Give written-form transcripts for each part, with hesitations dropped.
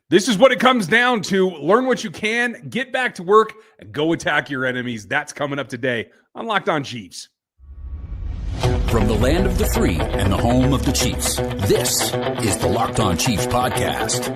This is what it comes down to. Learn what you can, get back to work, and go attack your enemies. That's coming up today on Locked On Chiefs. From the land of the free and the home of the Chiefs, this is the Locked On Chiefs podcast.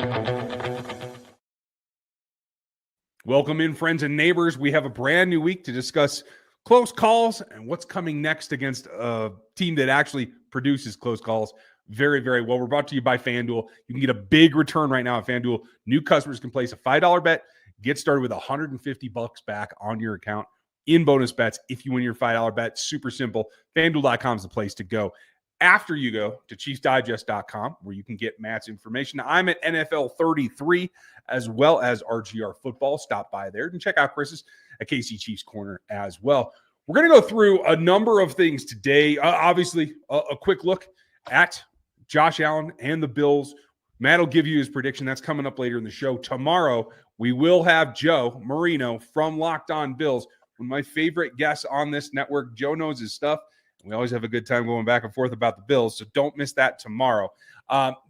Welcome in, friends and neighbors. We have a brand new week to discuss close calls and what's coming next against a team that actually produces close calls very, very well. We're brought to you by FanDuel. You can get a big return right now at FanDuel. New customers can place a $5 bet, get started with $150 back on your account in bonus bets if you win your $5 bet. Super simple. FanDuel.com is the place to go. After you go to ChiefsDigest.com, where you can get Matt's information. I'm at NFL 33 as well as RGR Football. Stop by there and check out Chris's at KC Chiefs Corner as well. We're going to go through a number of things today. Obviously, a quick look at Josh Allen and the Bills. Matt will give you his prediction. That's coming up later in the show. Tomorrow, we will have Joe Marino from Locked On Bills, one of my favorite guests on this network. Joe knows his stuff. We always have a good time going back and forth about the Bills, so don't miss that tomorrow.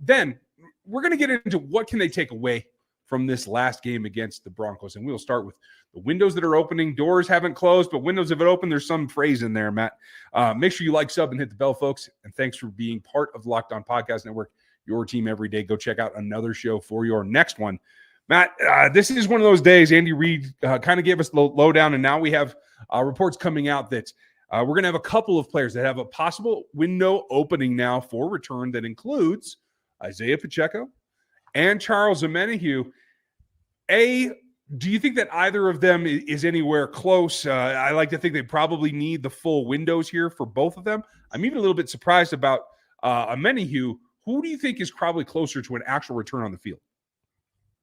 Then we're going to get into what can they take away from this last game against the Broncos, and we'll start with the windows that are opening. Doors haven't closed, but windows have opened. There's some phrase in there, Matt. Make sure you like, sub, and hit the bell, folks, and thanks for being part of Locked On Podcast Network, your team every day. Go check out another show for your next one. Matt, this is one of those days. Andy Reid kind of gave us the lowdown, and now we have reports coming out that we're going to have a couple of players that have a possible window opening now for return that includes Isaiah Pacheco and Charles Omenihu. Do you think that either of them is anywhere close? I like to think they probably need the full windows here for both of them. I'm even a little bit surprised about Omenihu. Who do you think is probably closer to an actual return on the field?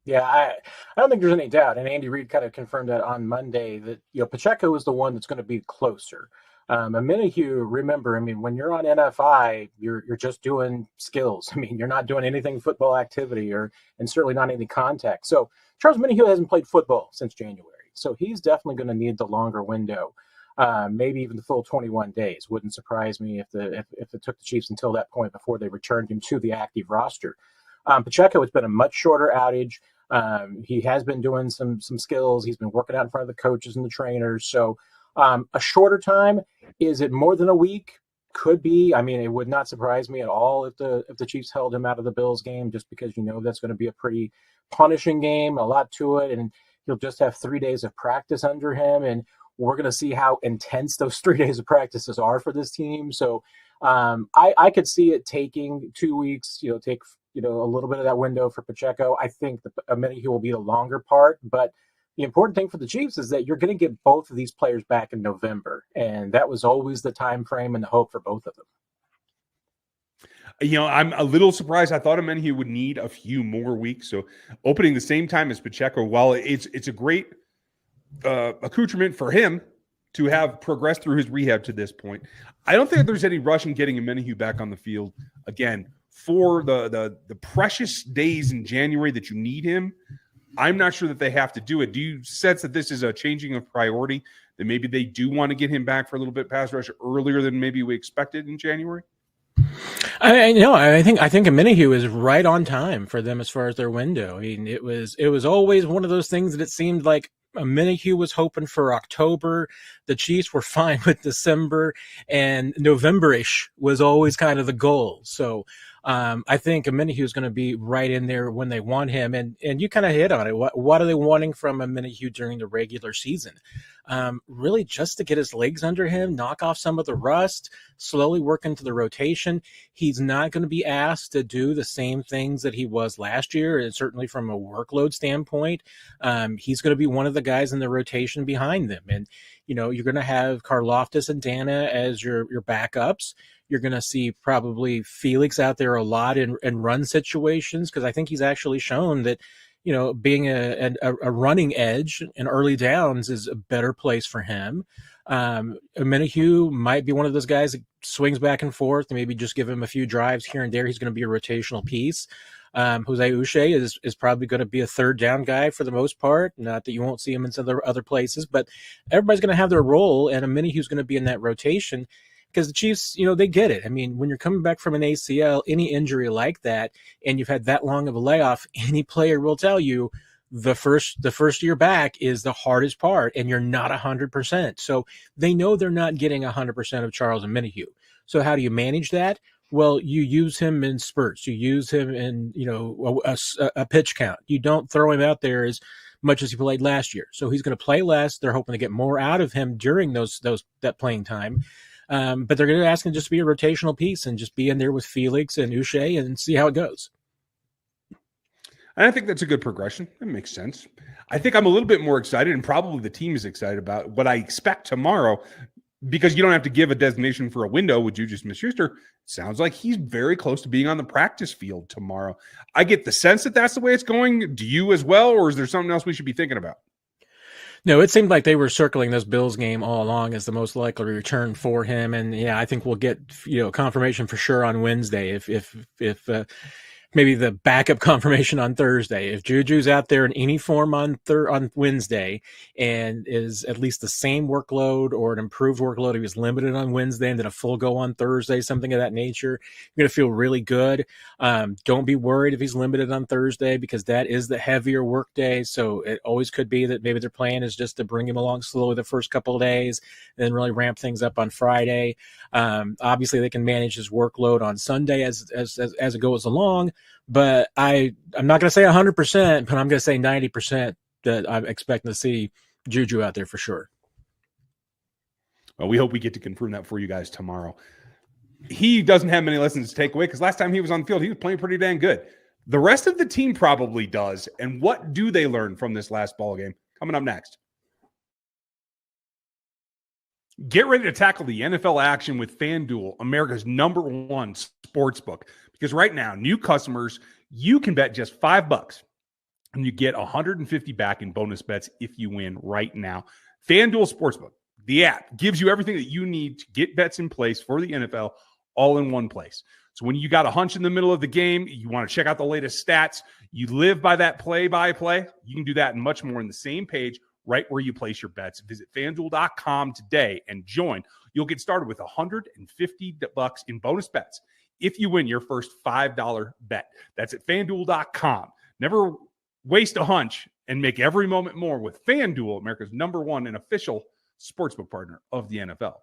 Yeah, I don't think there's any doubt, and Andy Reid kind of confirmed that on Monday that Pacheco is the one that's going to be closer. Omenihu, remember, when you're on NFI, you're just doing skills. You're not doing anything football activity and certainly not any contact. So Charles Omenihu hasn't played football since January, so he's definitely going to need the longer window, maybe even the full 21 days. Wouldn't surprise me if it took the Chiefs until that point before they returned him to the active roster. Pacheco, it's been a much shorter outage. He has been doing some skills. He's been working out in front of the coaches and the trainers. So a shorter time. Is it more than a week? Could be. It would not surprise me at all if the Chiefs held him out of the Bills game, just because that's going to be a pretty punishing game, a lot to it, and he'll just have 3 days of practice under him, and we're going to see how intense those 3 days of practices are for this team. So I could see it taking 2 weeks. Take a little bit of that window for Pacheco. I think Omenihu will be the longer part, but the important thing for the Chiefs is that you're going to get both of these players back in November, and that was always the time frame and the hope for both of them. I'm a little surprised. I thought Omenihu would need a few more weeks. So opening the same time as Pacheco, while it's a great accoutrement for him to have progressed through his rehab to this point, I don't think there's any rush in getting Omenihu back on the field again for the precious days in January that you need him. I'm not sure that they have to do it. Do you sense that this is a changing of priority, that maybe they do want to get him back for a little bit pass rush earlier than maybe we expected in January? I think Omenihu is right on time for them as far as their window. It was always one of those things that it seemed like Omenihu was hoping for October. The Chiefs were fine with December, and November-ish was always kind of the goal. So I think Omenihu is going to be right in there when they want him. And you kind of hit on it. What are they wanting from Omenihu during the regular season? Really just to get his legs under him, knock off some of the rust, slowly work into the rotation. He's not going to be asked to do the same things that he was last year, and certainly from a workload standpoint. He's going to be one of the guys in the rotation behind them. And, you're going to have Karlaftis and Dana as your backups. You're going to see probably Felix out there a lot in run situations, because I think he's actually shown that, being a running edge in early downs is a better place for him. Omenihu might be one of those guys that swings back and forth and maybe just give him a few drives here and there. He's going to be a rotational piece. Jose Uche is probably going to be a third down guy for the most part. Not that you won't see him in some other places, but everybody's going to have their role, and Omenihu's going to be in that rotation. because the Chiefs, they get it. I mean, when you're coming back from an ACL, any injury like that, and you've had that long of a layoff, any player will tell you the first year back is the hardest part, and you're not 100%. So they know they're not getting 100% of Charles Omenihu. So how do you manage that? Well, you use him in spurts. You use him in, a pitch count. You don't throw him out there as much as he played last year. So he's going to play less. They're hoping to get more out of him during that playing time. But they're going to ask him just to be a rotational piece and just be in there with Felix and Uche and see how it goes. And I think that's a good progression. That makes sense. I think I'm a little bit more excited, and probably the team is excited about what I expect tomorrow, because you don't have to give a designation for a window with Juju Smith-Schuster. Sounds like he's very close to being on the practice field tomorrow. I get the sense that that's the way it's going. Do you as well, or is there something else we should be thinking about? No, it seemed like they were circling this Bills game all along as the most likely return for him. And yeah, I think we'll get, confirmation for sure on Wednesday. If maybe the backup confirmation on Thursday. If Juju's out there in any form on Wednesday and is at least the same workload or an improved workload, he was limited on Wednesday and then a full go on Thursday, something of that nature, you're going to feel really good. Don't be worried if he's limited on Thursday, because that is the heavier work day. So it always could be that maybe their plan is just to bring him along slowly the first couple of days and then really ramp things up on Friday. Obviously they can manage his workload on Sunday as it goes along. But I'm not going to say 100%, but I'm going to say 90% that I'm expecting to see Juju out there for sure. Well, we hope we get to confirm that for you guys tomorrow. He doesn't have many lessons to take away, because last time he was on the field, he was playing pretty dang good. The rest of the team probably does. And what do they learn from this last ball game? Coming up next. Get ready to tackle the NFL action with FanDuel, America's #1 sportsbook. Because right now, new customers, you can bet just $5 and you get $150 back in bonus bets if you win right now. FanDuel Sportsbook, the app, gives you everything that you need to get bets in place for the NFL all in one place. So when you got a hunch in the middle of the game, you want to check out the latest stats, you live by that play-by-play, you can do that and much more on the same page right where you place your bets. Visit FanDuel.com today and join. You'll get started with $150 in bonus bets if you win your first $5 bet. That's at FanDuel.com. Never waste a hunch and make every moment more with FanDuel, America's #1 and official sportsbook partner of the NFL.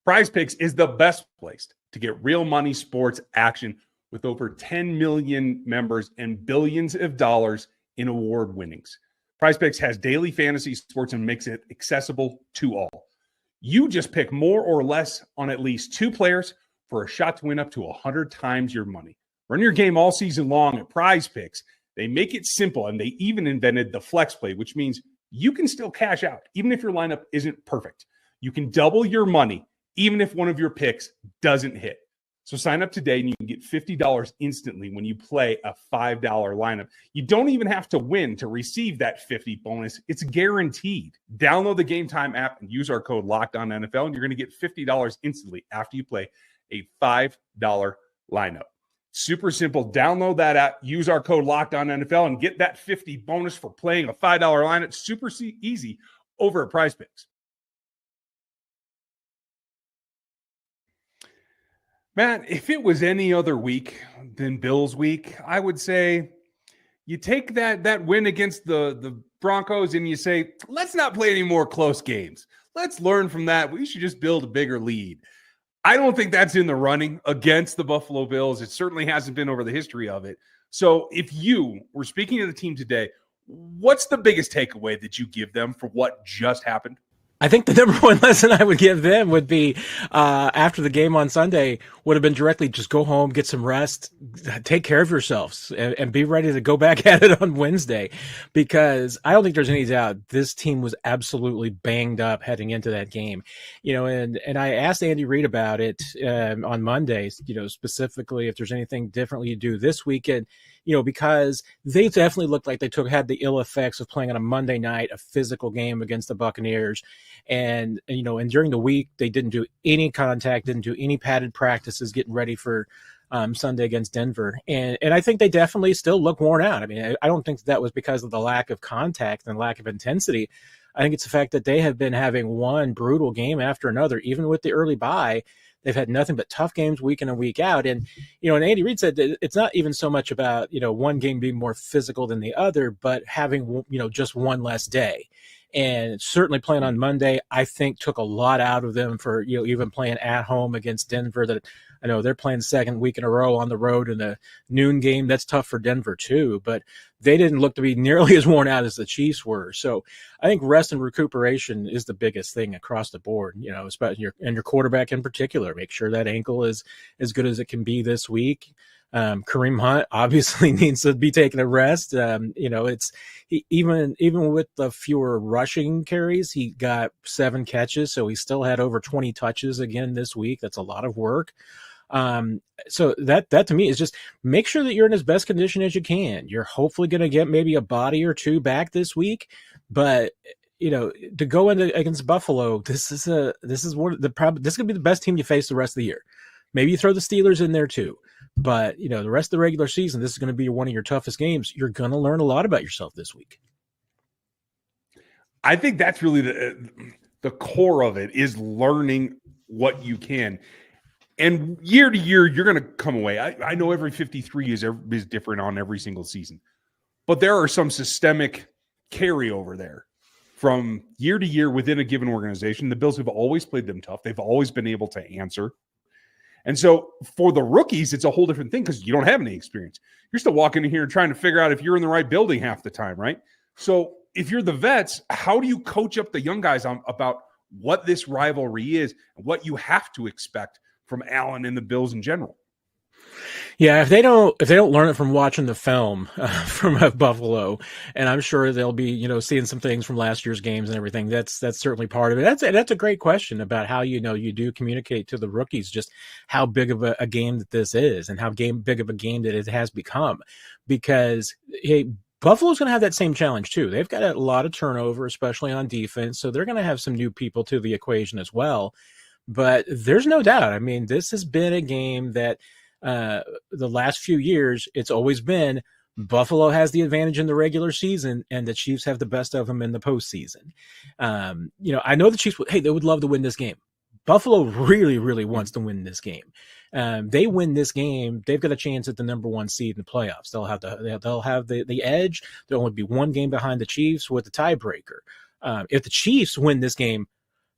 Prize Picks is the best place to get real money sports action, with over 10 million members and billions of dollars in award winnings. Prize Picks has daily fantasy sports and makes it accessible to all. You just pick more or less on at least 2 players for a shot to win up to 100 times your money. Run your game all season long at Prize Picks. They make it simple, and they even invented the flex play, which means you can still cash out even if your lineup isn't perfect. You can double your money even if one of your picks doesn't hit. So sign up today and you can get $50 instantly when you play a $5 lineup. You don't even have to win to receive that $50 bonus. It's guaranteed. Download the Game Time app and use our code LOCKEDONNFL, and you're going to get $50 instantly after you play a $5 lineup. Super simple. Download that app, use our code LOCKEDONNFL, and get that $50 bonus for playing a $5 lineup. Super easy over at Prize Picks. Man, if it was any other week than Bills week, I would say you take that win against the Broncos and you say, let's not play any more close games. Let's learn from that. We should just build a bigger lead. I don't think that's in the running against the Buffalo Bills. It certainly hasn't been over the history of it. So if you were speaking to the team today, what's the biggest takeaway that you give them for what just happened? I think the number one lesson I would give them would be after the game on Sunday would have been directly just go home, get some rest, take care of yourselves, and be ready to go back at it on Wednesday. Because I don't think there's any doubt this team was absolutely banged up heading into that game. And I asked Andy Reid about it on Monday, specifically if there's anything differently you do this weekend. Because they definitely looked like they had the ill effects of playing on a Monday night, a physical game against the Buccaneers. And during the week, they didn't do any contact, didn't do any padded practices getting ready for Sunday against Denver. And I think they definitely still look worn out. I mean, I don't think that was because of the lack of contact and lack of intensity. I think it's the fact that they have been having one brutal game after another, even with the early bye. They've had nothing but tough games week in and week out. And, and Andy Reid said that it's not even so much about, one game being more physical than the other, but having, just one less day. And certainly playing on Monday, I think took a lot out of them for, even playing at home against Denver. That I know they're playing second week in a row on the road in a noon game. That's tough for Denver too, but they didn't look to be nearly as worn out as the Chiefs were. So I think rest and recuperation is the biggest thing across the board, especially your quarterback in particular. Make sure that ankle is as good as it can be this week. Kareem Hunt obviously needs to be taking a rest. Even with the fewer rushing carries, he got 7 catches, so he still had over 20 touches again this week. That's a lot of work. So that to me is just make sure that you're in as best condition as you can. You're hopefully going to get maybe a body or two back this week, but to go into against Buffalo, this is going to be the best team you face the rest of the year. Maybe you throw the Steelers in there too. But, the rest of the regular season, this is going to be one of your toughest games. You're going to learn a lot about yourself this week. I think that's really the core of it is learning what you can. And year to year, you're going to come away. I know every 53 is different on every single season. But there are some systemic carryover there from year to year within a given organization. The Bills have always played them tough. They've always been able to answer. And so for the rookies, it's a whole different thing because you don't have any experience. You're still walking in here and trying to figure out if you're in the right building half the time, right? So if you're the vets, how do you coach up the young guys about what this rivalry is and what you have to expect from Allen and the Bills in general? Yeah, if they don't learn it from watching the film from Buffalo, and I'm sure they'll be seeing some things from last year's games and everything. That's certainly part of it. That's a great question about how you do communicate to the rookies just how big of a game that this is and how big of a game that it has become. Because Buffalo's going to have that same challenge too. They've got a lot of turnover, especially on defense, so they're going to have some new people to the equation as well. But there's no doubt. I mean, this has been a game that. The last few years, it's always been Buffalo has the advantage in the regular season, and the Chiefs have the best of them in the postseason. I know the Chiefs. They would love to win this game. Buffalo really, really wants to win this game. They win this game, they've got a chance at the number 1 seed in the playoffs. They'll have the edge. There'll only be one game behind the Chiefs with the tiebreaker. If the Chiefs win this game,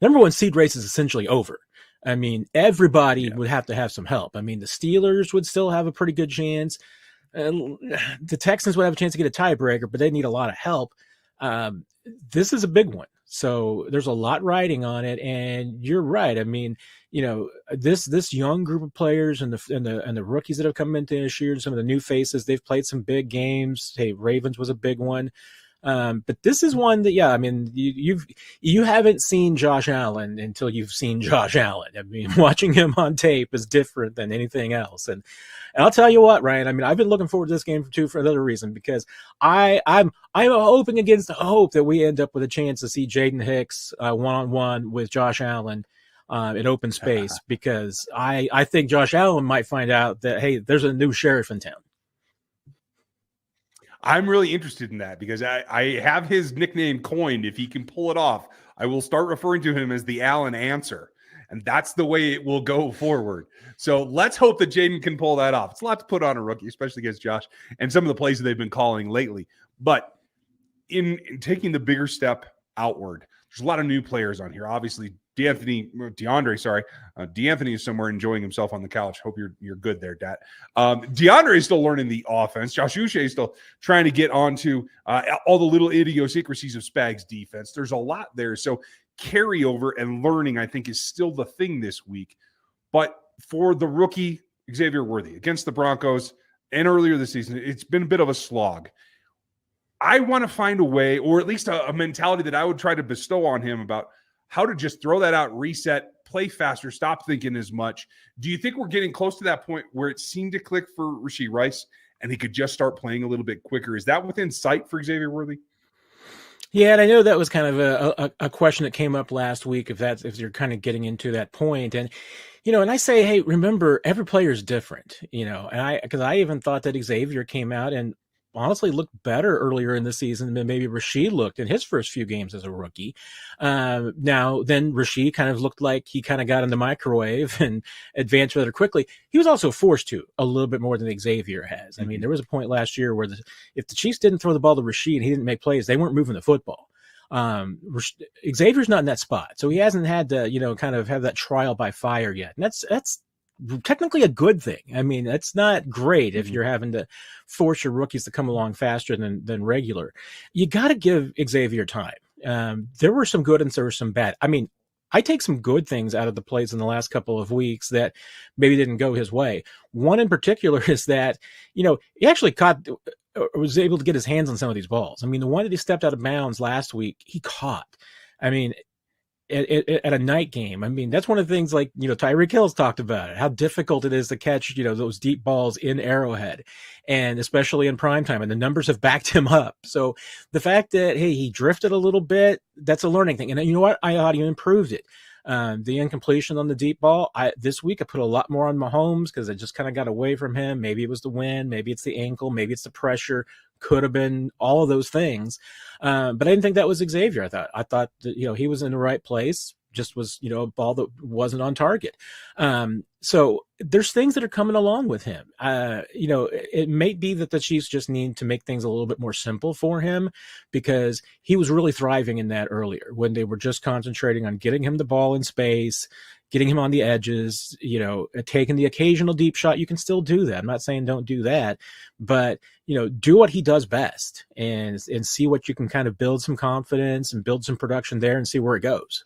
number 1 seed race is essentially over. I mean, everybody would have to have some help. I mean, the Steelers would still have a pretty good chance. The Texans would have a chance to get a tiebreaker, but they need a lot of help. This is a big one. So there's a lot riding on it. And you're right. I mean, this young group of players and the rookies that have come into this year, some of the new faces, they've played some big games. Hey, Ravens was a big one. But this is one that, you haven't seen Josh Allen until you've seen Josh Allen. I mean, watching him on tape is different than anything else. And I'll tell you what, Ryan, I mean, I've been looking forward to this game for another reason, because I'm hoping against the hope that we end up with a chance to see Jaden Hicks one-on-one with Josh Allen in open space, because I think Josh Allen might find out that, hey, there's a new sheriff in town. I'm really interested in that because I have his nickname coined. If he can pull it off, I will start referring to him as the Allen answer. And that's the way it will go forward. So let's hope that Jaden can pull that off. It's a lot to put on a rookie, especially against Josh and some of the plays that they've been calling lately. But in taking the bigger step outward, there's a lot of new players on here. Obviously, DeAndre is somewhere enjoying himself on the couch. Hope you're good there, Dat. DeAndre is still learning the offense. Josh Uche is still trying to get onto all the little idiosyncrasies of Spags' defense. There's a lot there. So carryover and learning, I think, is still the thing this week. But for the rookie, Xavier Worthy, against the Broncos and earlier this season, it's been a bit of a slog. I want to find a way, or at least a mentality that I would try to bestow on him about how to just throw that out, reset, play faster, stop thinking as much. Do you think we're getting close to that point where it seemed to click for Rashee Rice and he could just start playing a little bit quicker? Is that within sight for Xavier Worthy? Yeah, and I know that was kind of a question that came up last week, if you're kind of getting into that point. And, and I say, hey, remember, every player is different, and because I even thought that Xavier came out and honestly looked better earlier in the season than maybe Rashid looked in his first few games as a rookie. Now, then Rashid kind of looked like he kind of got in the microwave and advanced rather quickly. He was also forced to a little bit more than Xavier has. I mean, there was a point last year where if the Chiefs didn't throw the ball to Rashid and he didn't make plays, they weren't moving the football. Xavier's not in that spot, so he hasn't had to, kind of have that trial by fire yet. And that's technically a good thing. I mean, that's not great if you're having to force your rookies to come along faster than regular. You got to give Xavier time. There were some good and there were some bad. I mean, I take some good things out of the plays in the last couple of weeks that maybe didn't go his way. One in particular is that, he actually was able to get his hands on some of these balls. I mean, the one that he stepped out of bounds last week, he caught. I mean, at a night game. I mean, that's one of the things like, Tyreek Hill's talked about it, how difficult it is to catch, those deep balls in Arrowhead, and especially in primetime, and the numbers have backed him up. So the fact that, hey, he drifted a little bit, that's a learning thing. And you know what? I thought he improved it. The incompletion on the deep ball, this week I put a lot more on Mahomes because I just kind of got away from him. Maybe it was the wind, maybe it's the ankle, maybe it's the pressure. Could have been all of those things, but I didn't think that was Xavier. I thought that he was in the right place. Just was a ball that wasn't on target. So there's things that are coming along with him. It may be that the Chiefs just need to make things a little bit more simple for him, because he was really thriving in that earlier when they were just concentrating on getting him the ball in space, getting him on the edges, taking the occasional deep shot. You can still do that. I'm not saying don't do that, but do what he does best and see what you can kind of build some confidence and build some production there and see where it goes.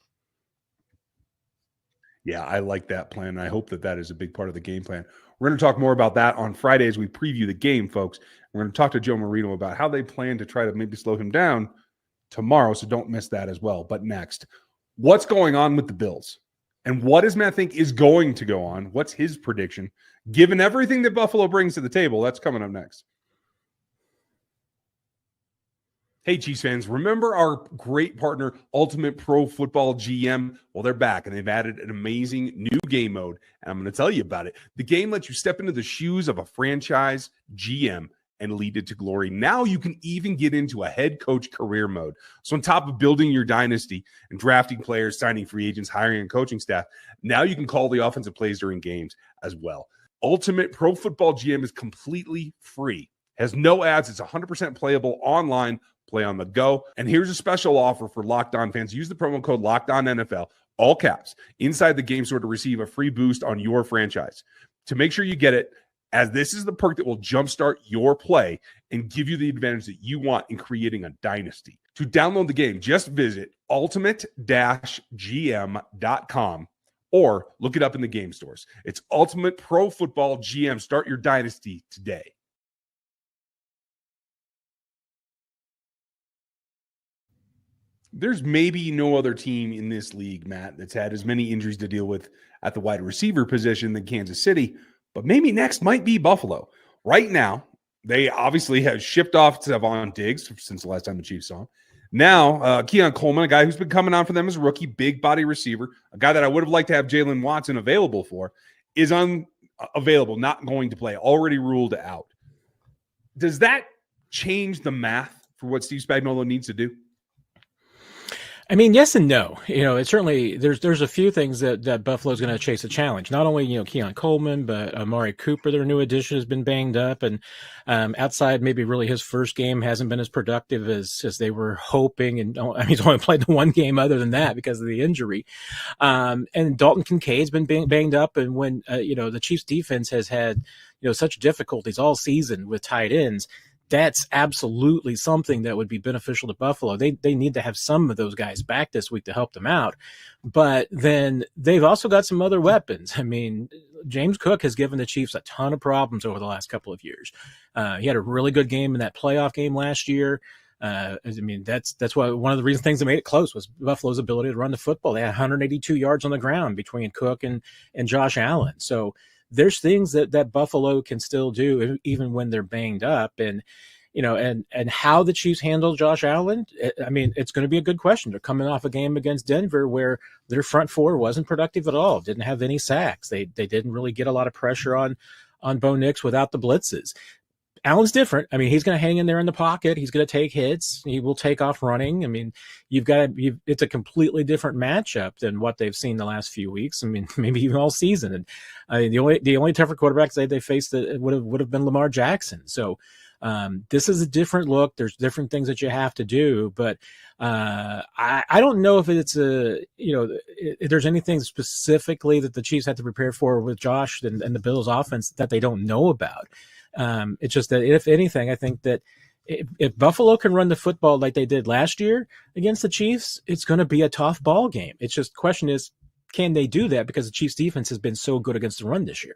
Yeah, I like that plan. I hope that is a big part of the game plan. We're going to talk more about that on Friday as we preview the game, folks. We're going to talk to Joe Marino about how they plan to try to maybe slow him down tomorrow, so don't miss that as well. But next, what's going on with the Bills? And what does Matt think is going to go on? What's his prediction? Given everything that Buffalo brings to the table, that's coming up next. Hey, Chiefs fans, remember our great partner, Ultimate Pro Football GM? Well, they're back, and they've added an amazing new game mode, and I'm going to tell you about it. The game lets you step into the shoes of a franchise GM and lead it to glory. Now you can even get into a head coach career mode. So on top of building your dynasty and drafting players, signing free agents, hiring and coaching staff, now you can call the offensive plays during games as well. Ultimate Pro Football GM is completely free, has no ads, it's 100% playable online, play on the go. And here's a special offer for Locked On fans. Use the promo code LOCKEDONNFL, all caps, inside the game store to receive a free boost on your franchise. To make sure you get it, as this is the perk that will jumpstart your play and give you the advantage that you want in creating a dynasty. To download the game, just visit ultimate-gm.com or look it up in the game stores. It's Ultimate Pro Football GM. Start your dynasty today. There's maybe no other team in this league, Matt, that's had as many injuries to deal with at the wide receiver position than Kansas City. But maybe next might be Buffalo. Right now, they obviously have shipped off Stephon Diggs since the last time the Chiefs saw him. Now, Keon Coleman, a guy who's been coming on for them as a rookie, big body receiver, a guy that I would have liked to have Jalen Watson available for, is unavailable, not going to play, already ruled out. Does that change the math for what Steve Spagnuolo needs to do? I mean, yes and no. It's certainly there's a few things that Buffalo's going to chase a challenge. Not only Keon Coleman, but Amari Cooper, their new addition, has been banged up, and outside maybe really his first game hasn't been as productive as they were hoping. And he's only played the one game other than that because of the injury. And Dalton Kincaid's been banged up, and when the Chiefs defense has had such difficulties all season with tight ends, that's absolutely something that would be beneficial to Buffalo. They need to have some of those guys back this week to help them out. But then they've also got some other weapons. I mean, James Cook has given the Chiefs a ton of problems over the last couple of years. He had a really good game in that playoff game last year. That's why one of the things that made it close was Buffalo's ability to run the football. They had 182 yards on the ground between Cook and Josh Allen. So there's things that Buffalo can still do even when they're banged up. And how the Chiefs handle Josh Allen, it's going to be a good question. They're coming off a game against Denver where their front four wasn't productive at all, didn't have any sacks. They didn't really get a lot of pressure on Bo Nix without the blitzes. Allen's different. I mean, he's going to hang in there in the pocket. He's going to take hits. He will take off running. I mean, it's a completely different matchup than what they've seen the last few weeks. I mean, maybe even all season. And I mean, the only tougher quarterbacks they faced would have been Lamar Jackson. So this is a different look. There's different things that you have to do, but I don't know if there's anything specifically that the Chiefs had to prepare for with Josh and the Bills offense that they don't know about. It's just that if anything, I think that if Buffalo can run the football like they did last year against the Chiefs, it's going to be a tough ball game. It's just the question is, can they do that? Because the Chiefs defense has been so good against the run this year.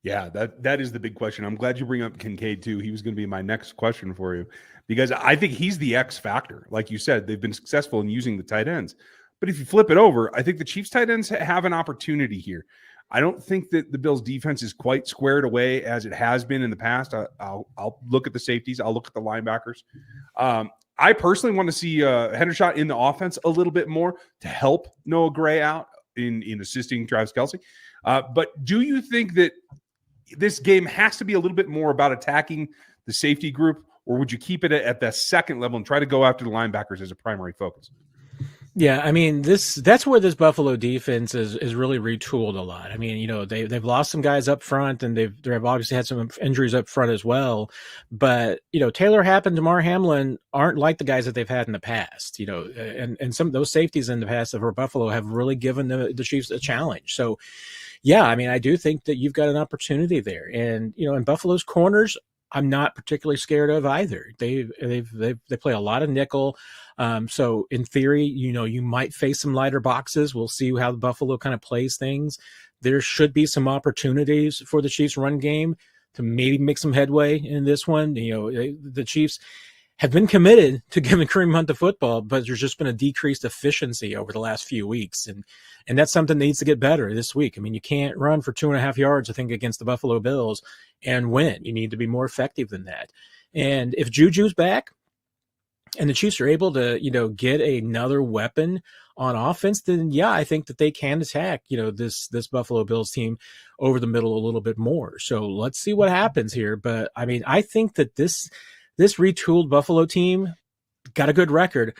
Yeah, that is the big question. I'm glad you bring up Kincaid too. He was going to be my next question for you because I think he's the X factor. Like you said, they've been successful in using the tight ends. But if you flip it over, I think the Chiefs tight ends have an opportunity here. I don't think that the Bills defense is quite squared away as it has been in the past. I'll look at the safeties. I'll look at the linebackers. I personally want to see Hendershot in the offense a little bit more to help Noah Gray out in assisting Travis Kelce. But do you think that this game has to be a little bit more about attacking the safety group, or would you keep it at the second level and try to go after the linebackers as a primary focus? Yeah, I mean, that's where this Buffalo defense is really retooled a lot. I mean, they've lost some guys up front, and they've obviously had some injuries up front as well. But Taylor Happ and Damar Hamlin aren't like the guys that they've had in the past. And some of those safeties in the past for Buffalo have really given the Chiefs a challenge. So, yeah, I mean, I do think that you've got an opportunity there, and in Buffalo's corners, I'm not particularly scared of either. They play a lot of nickel. So in theory, you might face some lighter boxes. We'll see how the Buffalo kind of plays things. There should be some opportunities for the Chiefs run game to maybe make some headway in this one. The Chiefs have been committed to giving Kareem Hunt the football, but there's just been a decreased efficiency over the last few weeks. And that's something that needs to get better this week. I mean, you can't run for 2.5 yards, I think, against the Buffalo Bills and win. You need to be more effective than that. And if Juju's back and the Chiefs are able to, get another weapon on offense, then yeah, I think that they can attack, this Buffalo Bills team over the middle a little bit more. So let's see what happens here. But I mean, I think that this retooled Buffalo team got a good record.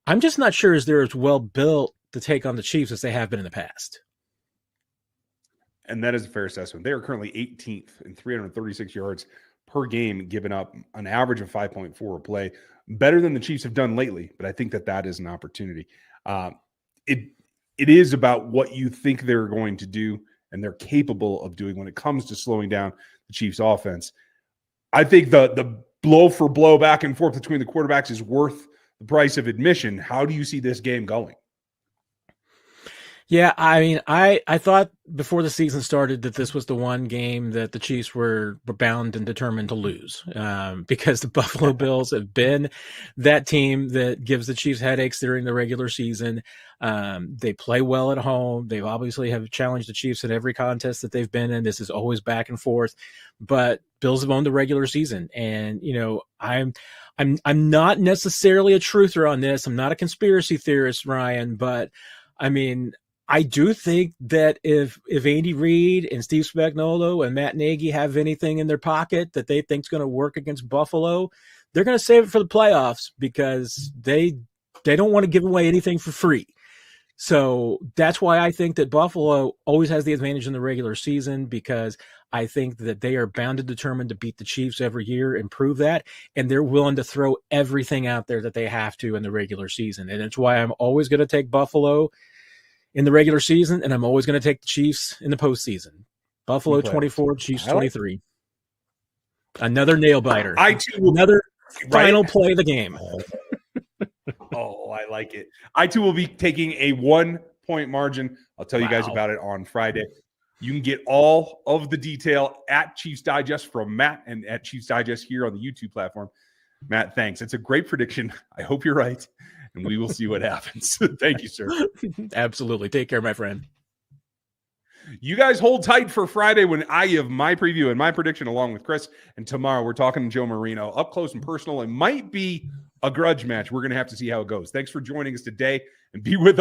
I'm just not sure they're as well built to take on the Chiefs as they have been in the past. And that is a fair assessment. They are currently 18th in 336 yards per game, giving up an average of 5.4 a play. Better than the Chiefs have done lately, but I think that is an opportunity. It is about what you think they're going to do and they're capable of doing when it comes to slowing down the Chiefs' offense. I think the blow for blow back and forth between the quarterbacks is worth the price of admission. How do you see this game going? Yeah, I mean, I thought before the season started that this was the one game that the Chiefs were bound and determined to lose because the Buffalo Bills have been that team that gives the Chiefs headaches during the regular season. They play well at home. They obviously have challenged the Chiefs in every contest that they've been in. This is always back and forth, but Bills have owned the regular season. And, I'm not necessarily a truther on this. I'm not a conspiracy theorist, Ryan, but I mean, I do think that if Andy Reid and Steve Spagnuolo and Matt Nagy have anything in their pocket that they think is going to work against Buffalo, they're going to save it for the playoffs because they don't want to give away anything for free. So that's why I think that Buffalo always has the advantage in the regular season, because I think that they are bound and determined to beat the Chiefs every year and prove that. And they're willing to throw everything out there that they have to in the regular season. And it's why I'm always going to take Buffalo in the regular season, and I'm always going to take the Chiefs in the postseason. Buffalo 24, Chiefs 23. Another nail biter. Another final play of the game. Oh, I like it. I too will be taking a 1-point margin. I'll tell you guys about it on Friday. You can get all of the detail at Chiefs Digest from Matt and at Chiefs Digest here on the YouTube platform. Matt, thanks. It's a great prediction. I hope you're right, and we will see what happens. Thank you, sir. Absolutely. Take care, my friend. You guys hold tight for Friday when I give my preview and my prediction along with Chris. And tomorrow we're talking to Joe Marino up close and personal. It might be a grudge match. We're going to have to see how it goes. Thanks for joining us today, and be with us.